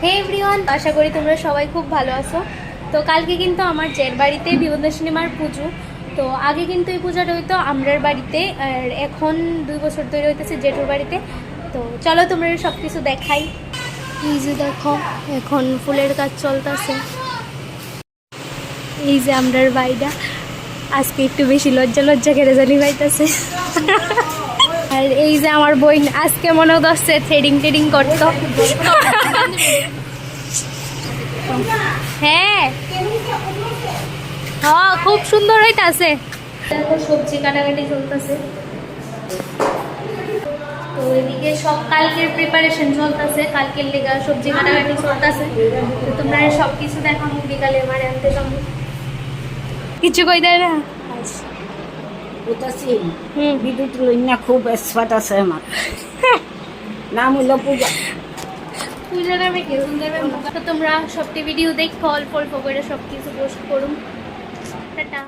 হে everyone, আশা করি তোমরা সবাই খুব ভালো আছো। তো কালকে কিন্তু আমার জের বাড়িতে বিবন্ধা মার পুজো। তো আগে কিন্তু এই পূজাটা হইতো আমরার বাড়িতে, আর এখন 2 বছর ধরে হইতেছে জেঠুর বাড়িতে। তো চলো তোমরা সব কিছু দেখাই। এই যে দেখো, এখন ফুলের কাজ চলতেছে। এই যে আমরার বাড়িটা আজকে একটু বেশি লজ্জা লজ্জা কেড়ে জানি পাইতেছে। আর এই যে আমার বোন আজকে মনে হচ্ছে থ্রেডিং টেডিং করতো। হ্যাঁ হ্যাঁ, খুব সুন্দর হইতাছে। দেখো সবজি কাটাকাটি চলতেছে। তো এদিকে সব কালকের প্রিপারেশন চলতেছে, কালকের লেগা সবজি কাটাকাটি চলতেছে। তো তোমরা সব কিছু দেখো, বিকালে মারে আনতে যাবো। কিছু কই দেয় না বিদ্যুৎ লইনা খুব এক্সপার্ট আছে আমার। নাম হইল পূজা। পূজা নামে কেউ দেবে। তো তোমরা সবটি ভিডিও দেখো, অল্প অল্প করে সব কিছু পোস্ট করুন। টাটা।